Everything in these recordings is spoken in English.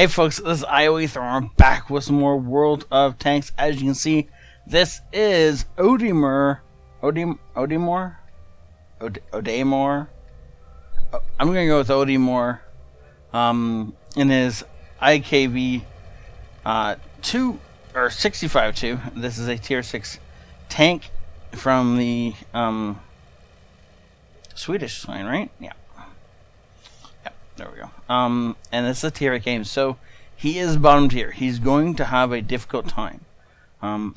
Hey folks, this is ioEther. I'm back with some more World of Tanks. As you can see, this is Odimor. Odimor? I'm gonna go with Odimor. In his IKV 2 or 65-2. This is a tier 6 tank from the Swedish line, right? Yeah. There we go. And this is a tier 8 game, so he is bottom tier. He's going to have a difficult time.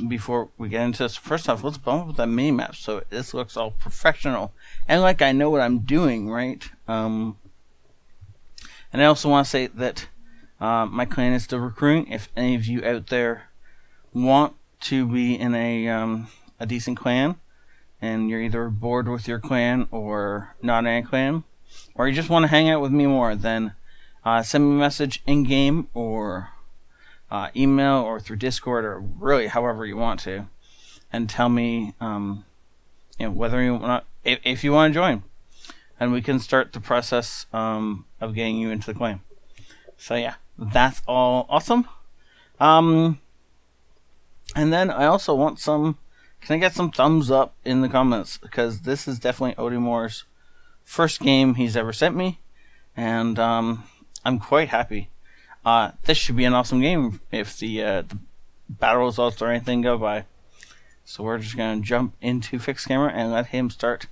Before we get into this, first off, let's bump up that mini map so this looks all professional and like I know what I'm doing, right? And I also want to say that my clan is still recruiting. If any of you out there want to be in a decent clan, and you're either bored with your clan or not in a clan, or you just want to hang out with me more, then send me a message in-game or email or through Discord or really however you want to, and tell me whether you want, if you want to join, and we can start the process of getting you into the clan. So yeah, that's all awesome. And then I also want some. Can I get some thumbs up in the comments, because this is definitely Odimor's first game he's ever sent me, and I'm quite happy. This should be an awesome game if the battle results or anything go by. So we're just going to jump into fixed camera and let him start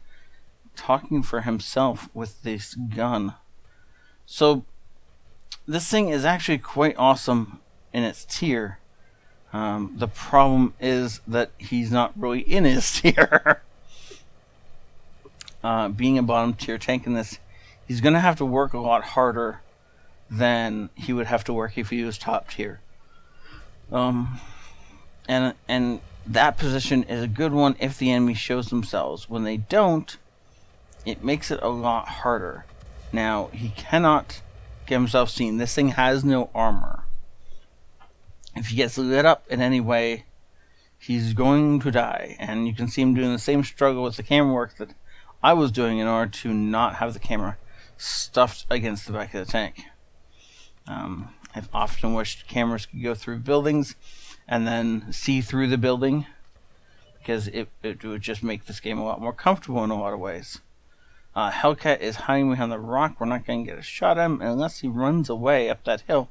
talking for himself with this gun. So this thing is actually quite awesome in its tier. The problem is that he's not really in his tier. Being a bottom tier tank in this, he's going to have to work a lot harder than he would have to work if he was top tier. And that position is a good one if the enemy shows themselves. When they don't, it makes it a lot harder. Now, he cannot get himself seen. This thing has no armor. If he gets lit up in any way, he's going to die. And you can see him doing the same struggle with the camera work that I was doing in order to not have the camera stuffed against the back of the tank. I've often wished cameras could go through buildings and then see through the building, because it would just make this game a lot more comfortable in a lot of ways. Hellcat is hiding behind the rock. We're not going to get a shot at him unless he runs away up that hill.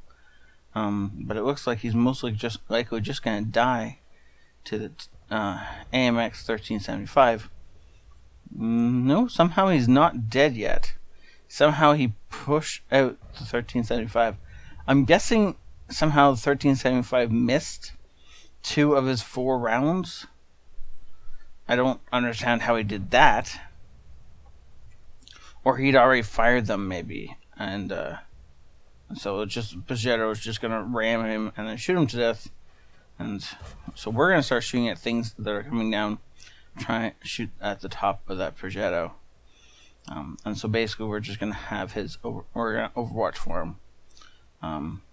But it looks like he's mostly just likely just going to die to the AMX 1375. No, somehow he's not dead yet. Somehow he pushed out the 1375. I'm guessing somehow the 1375 missed 2 of his 4 rounds. I don't understand how he did that. Or he'd already fired them, maybe. And so it's just Pajero is just going to ram him and then shoot him to death. And so we're going to start shooting at things that are coming down. Try to shoot at the top of that Progetto. And so basically we're just going to have we're going to overwatch for him.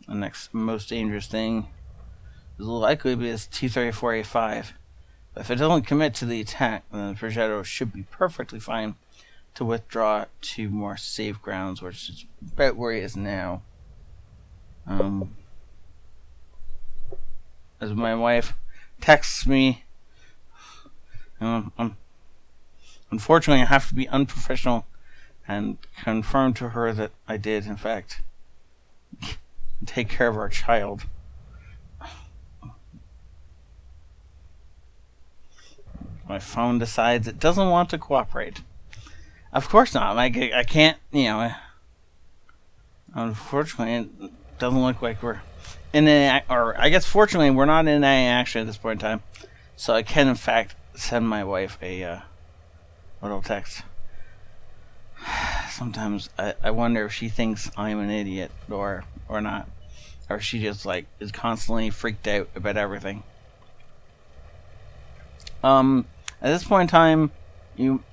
The next most dangerous thing is likely to be his T-34A5. But if it doesn't commit to the attack, then the Progetto should be perfectly fine to withdraw to more safe grounds, which is about where he is now. As my wife texts me, unfortunately I have to be unprofessional and confirm to her that I did in fact take care of our child. My phone decides it doesn't want to cooperate. Of course not. I can't, unfortunately it doesn't look like we're in any, or I guess fortunately we're not in any action at this point in time, so I can in fact send my wife a little text. Sometimes I wonder if she thinks I'm an idiot or not, or if she just is constantly freaked out about everything. At this point in time,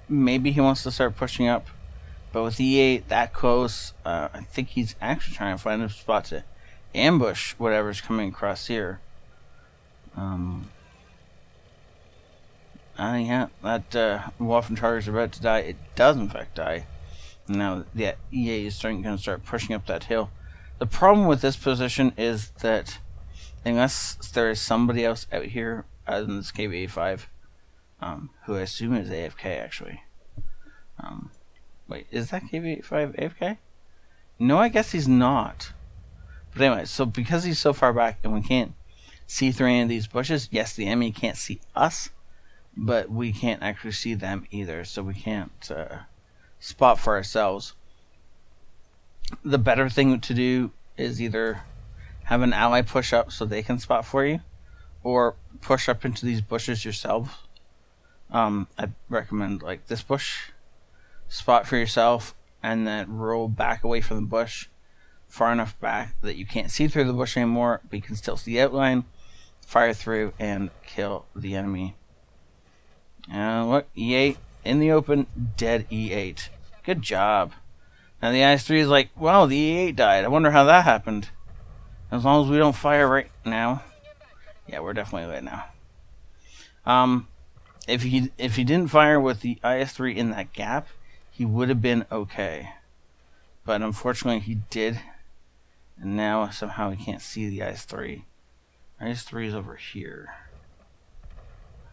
maybe he wants to start pushing up, but with E8 that close, I think he's actually trying to find a spot to ambush whatever's coming across here. Yeah, that Waffen target is about to die. It does in fact die. Now, yeah, EA is going to start pushing up that hill. The problem with this position is that unless there is somebody else out here other than this KV-85, who I assume is AFK actually. Wait, is that KV-85 AFK? No, I guess he's not. But anyway, so because he's so far back and we can't see through any of these bushes, yes, the enemy can't see us, but we can't actually see them either, so we can't spot for ourselves. The better thing to do is either have an ally push up so they can spot for you, or push up into these bushes yourself. I'd recommend like this bush, spot for yourself, and then roll back away from the bush far enough back that you can't see through the bush anymore, but you can still see the outline, fire through, and kill the enemy. Look, E8 in the open, dead E8. Good job. Now the IS-3 is like, wow, the E8 died. I wonder how that happened. As long as we don't fire right now. Yeah, we're definitely late now. If he didn't fire with the IS-3 in that gap, he would have been okay. But unfortunately he did. And now somehow he can't see the IS-3. IS-3 is over here.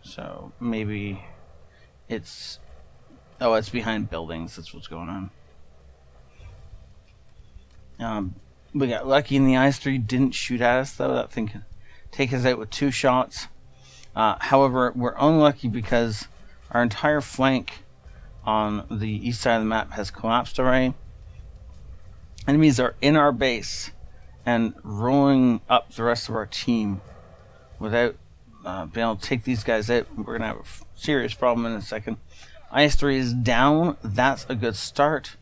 So maybe it's... Oh, it's behind buildings. That's what's going on. We got lucky and the IS-3 didn't shoot at us, though. That thing could take us out with 2 shots. However, we're unlucky because our entire flank on the east side of the map has collapsed already. Enemies are in our base and rolling up the rest of our team without being able to take these guys out. We're going to have a serious problem in a second. IS-3 is down. That's a good start.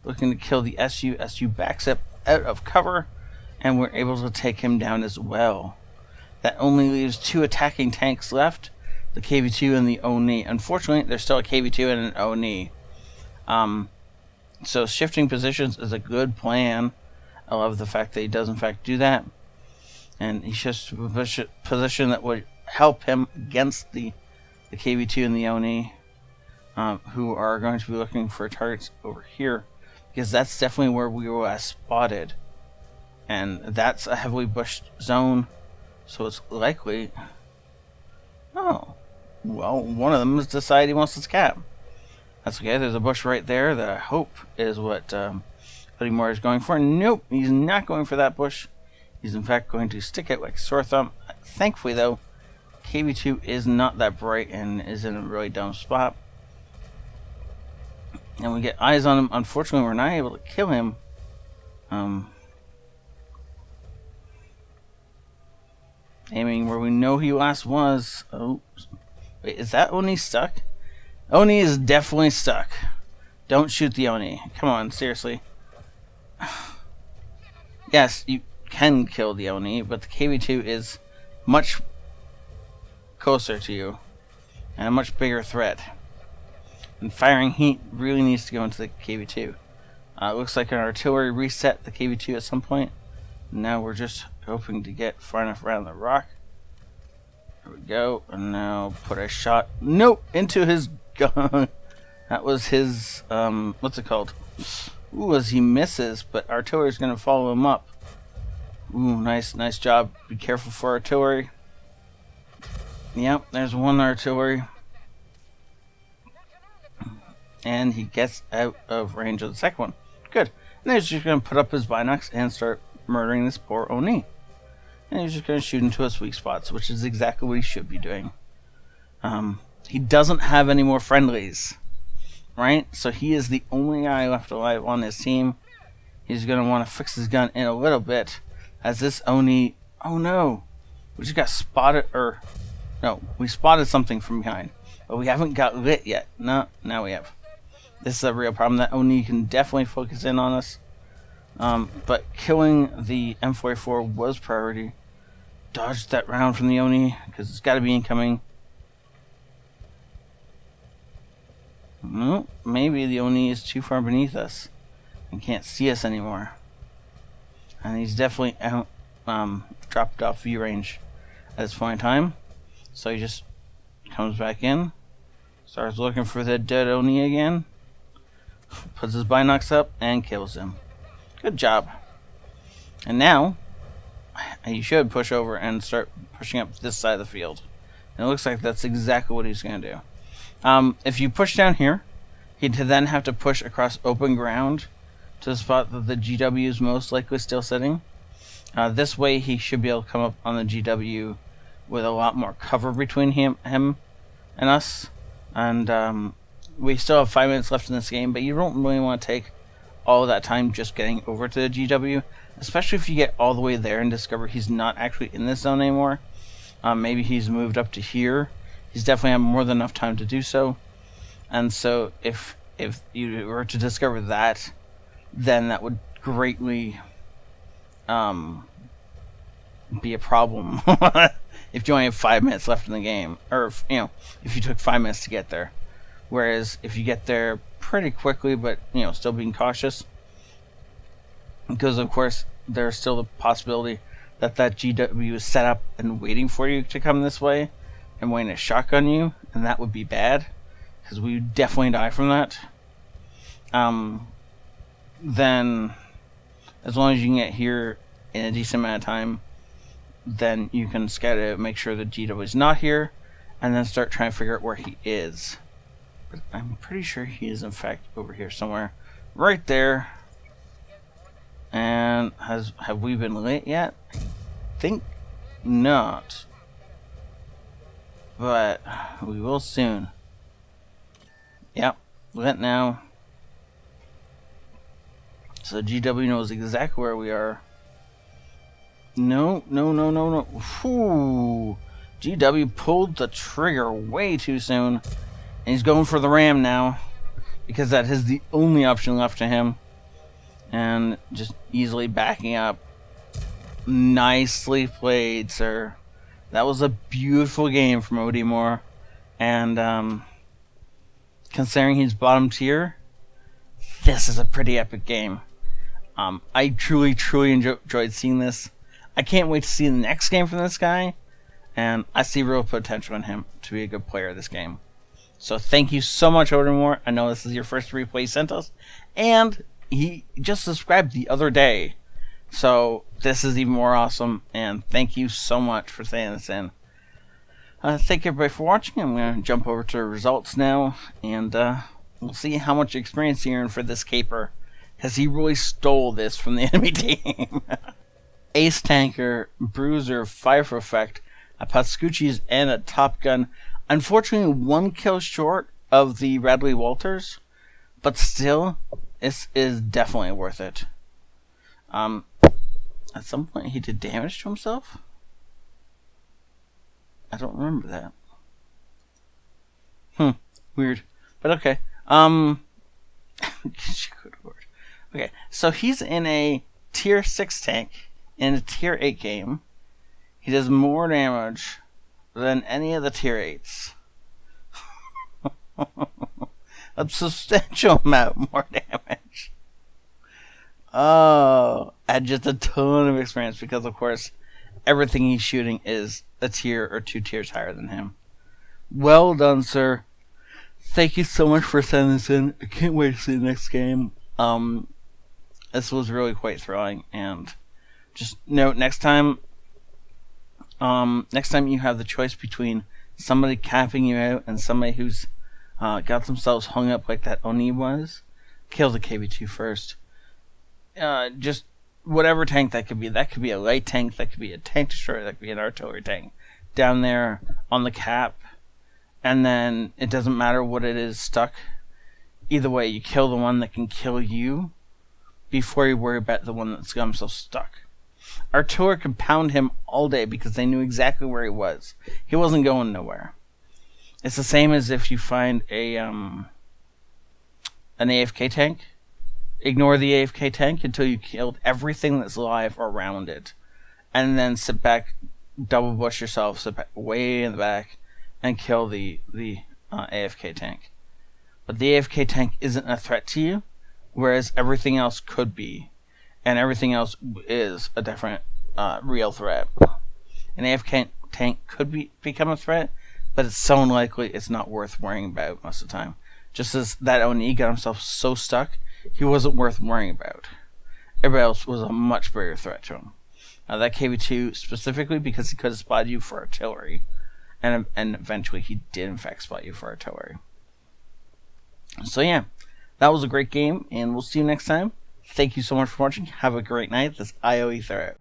Looking to kill the SU. SU backs up out of cover, and we're able to take him down as well. That only leaves 2 attacking tanks left, the KV-2 and the ONI. Unfortunately, there's still a KV-2 and an ONI. So shifting positions is a good plan. I love the fact that he does in fact do that. And he shifts to a position that would help him against the KV-2 and the ONI, who are going to be looking for targets over here. Because that's definitely where we were spotted. And that's a heavily bushed zone. So it's likely... Oh. Well, one of them has decided he wants to scap. That's okay. There's a bush right there that I hope is what Buddy Moore is going for. Nope. He's not going for that bush. He's in fact going to stick it like a sore thumb. Thankfully, though, KV-2 is not that bright and is in a really dumb spot. And we get eyes on him. Unfortunately, we're not able to kill him. Aiming where we know he last was. Oh, wait, is that Oni stuck? Oni is definitely stuck. Don't shoot the Oni. Come on, seriously. Yes, you can kill the Oni, but the KV-2 is much closer to you and a much bigger threat. And firing heat really needs to go into the KV-2. It looks like an artillery reset the KV-2 at some point. Now we're just hoping to get far enough around the rock. There we go. And now put a shot. Nope! Into his gun. That was his, what's it called? Ooh, as he misses, but artillery's going to follow him up. Ooh, nice job. Be careful for artillery. Yep, there's one artillery. And he gets out of range of the second one. Good. And he's just going to put up his binocs and start murdering this poor Oni. And he's just going to shoot into his weak spots, which is exactly what he should be doing. He doesn't have any more friendlies, right? So he is the only guy left alive on his team. He's going to want to fix his gun in a little bit, as this Oni... Oh no! We just got spotted, or... No, we spotted something from behind. But we haven't got lit yet. No, now we have. This is a real problem. That Oni can definitely focus in on us. But killing the M44 was priority. Dodged that round from the Oni, because it's got to be incoming. No, maybe the Oni is too far beneath us and can't see us anymore. And he's definitely out, dropped off view range at this point in time. So he just comes back in, starts looking for the dead Oni again, puts his binocs up, and kills him. Good job. And now, he should push over and start pushing up this side of the field. And it looks like that's exactly what he's going to do. If you push down here, he'd then have to push across open ground to the spot that the GW is most likely still sitting. This way, he should be able to come up on the GW with a lot more cover between him and us. And we still have 5 minutes left in this game, but you don't really want to take all that time just getting over to the GW, especially if you get all the way there and discover he's not actually in this zone anymore. Maybe he's moved up to here. He's definitely had more than enough time to do so. And so if you were to discover that, then that would greatly be a problem if you only have 5 minutes left in the game, or if you took 5 minutes to get there. Whereas if you get there pretty quickly, but still being cautious, because of course there's still the possibility that GW is set up and waiting for you to come this way and waiting to shotgun you, and that would be bad because we would definitely die from that. Then as long as you can get here in a decent amount of time, then you can scout it, make sure the GW is not here, and then start trying to figure out where he is. But I'm pretty sure he is in fact over here somewhere. Right there. And have we been late yet? I think not. But we will soon. Yep, lit now. So GW knows exactly where we are. No. Whew. GW pulled the trigger way too soon. And he's going for the ram now, because that is the only option left to him. And just easily backing up. Nicely played, sir. That was a beautiful game from Odimore. And considering he's bottom tier, this is a pretty epic game. I truly enjoyed seeing this. I can't wait to see the next game from this guy. And I see real potential in him to be a good player this game. So thank you so much, Odimore. I know this is your first replay you sent us. And he just subscribed the other day. So this is even more awesome. And thank you so much for sending this in. Thank you everybody for watching. I'm going to jump over to the results now. And we'll see how much experience he earned for this caper. Because he really stole this from the enemy team. Ace Tanker, Bruiser, Fire for Effect, a Pascucci's, and a Top Gun. Unfortunately, 1 kill short of the Radley Walters, but still, this is definitely worth it. At some point, he did damage to himself? I don't remember that. Weird. But okay. Good word. Okay, so he's in a tier 6 tank in a tier 8 game. He does more damage than any of the tier 8s. A substantial amount more damage. Oh, and just a ton of experience because, of course, everything he's shooting is a tier or 2 tiers higher than him. Well done, sir. Thank you so much for sending this in. I can't wait to see the next game. This was really quite thrilling, and just note next time you have the choice between somebody capping you out and somebody who's got themselves hung up like that Oni was, kill the KB2 first. Just whatever tank that could be. That could be a light tank, that could be a tank destroyer, that could be an artillery tank. Down there on the cap, and then it doesn't matter what it is stuck. Either way, you kill the one that can kill you before you worry about the one that's got himself stuck. Artillery could pound him all day because they knew exactly where he was. He wasn't going nowhere. It's the same as if you find an AFK tank. Ignore the AFK tank until you killed everything that's alive around it. And then sit back, double bush yourself, sit back way in the back, and kill the AFK tank. But the AFK tank isn't a threat to you, whereas everything else could be. And everything else is a different real threat. An AFK tank could become a threat, but it's so unlikely it's not worth worrying about most of the time. Just as that Oni got himself so stuck, he wasn't worth worrying about. everybody else was a much bigger threat to him. That KV2 specifically because he could have spotted you for artillery, and eventually he did in fact spot you for artillery. So yeah, that was a great game, and we'll see you next time. Thank you so much for watching. Have a great night. This ioEther out.